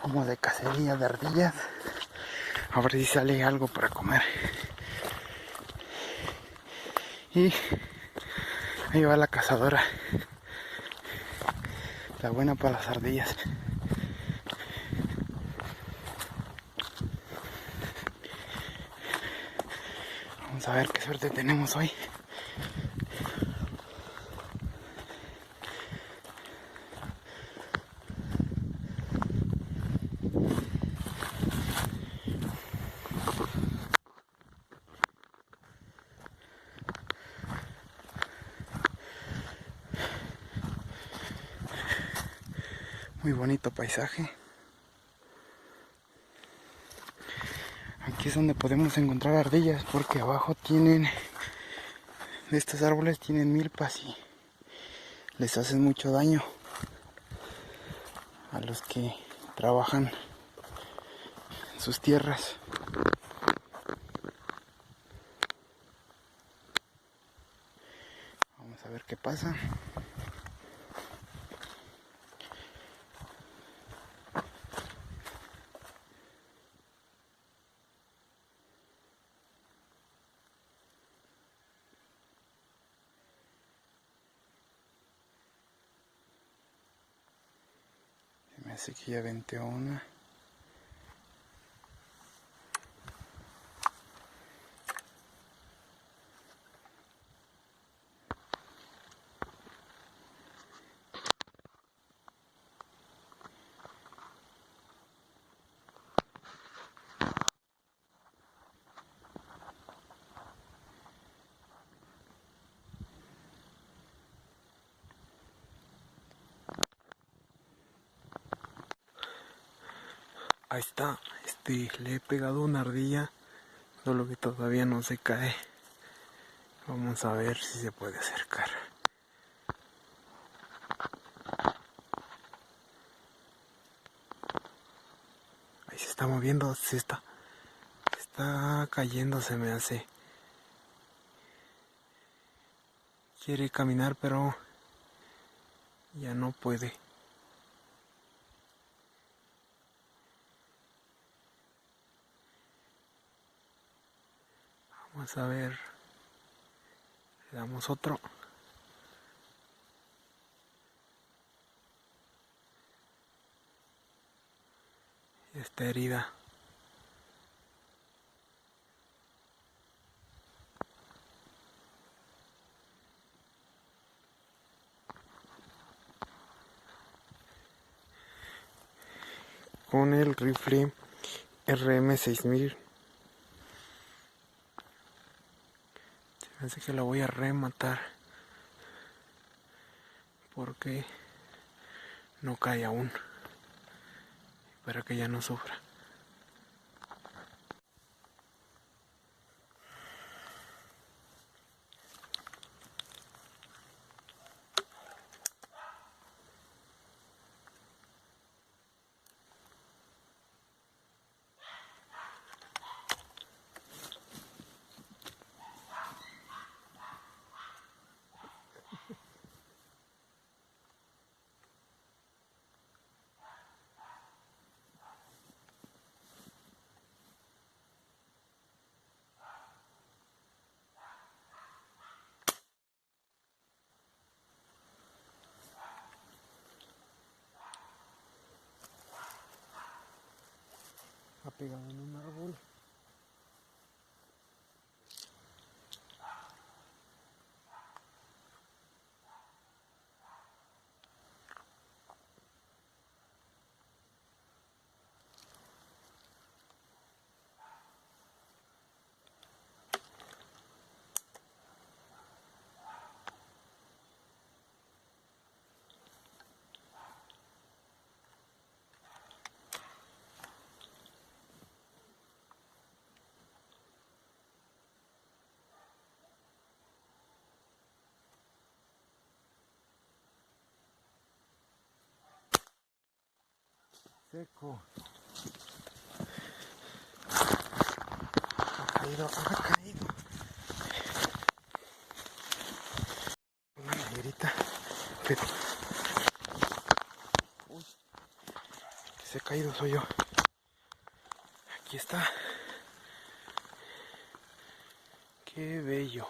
como de cacería de ardillas. A ver si sale algo para comer. Y ahí va la cazadora, la buena para las ardillas. Vamos a ver qué suerte tenemos hoy. Muy bonito paisaje. Aquí es donde podemos encontrar ardillas, porque abajo tienen, de estos árboles tienen milpas y les hacen mucho daño a los que trabajan en sus tierras. Vamos a ver qué pasa. Se me hace que ya venteó una. Ahí está, le he pegado una ardilla, solo que todavía no se cae. Vamos a ver si se puede acercar. Ahí se está moviendo, se está cayendo, se me hace. Quiere caminar, pero ya no puede. Vamos a ver. Le damos otro. Está herida. Con el rifle RM6000. Se me hace que la voy a rematar, porque no cae aún, para que ya no sufra. Ha pegado en un árbol. Seco. Ha caído. Una negrita. Pero... uy, esté caído soy yo. Aquí está. Qué bello.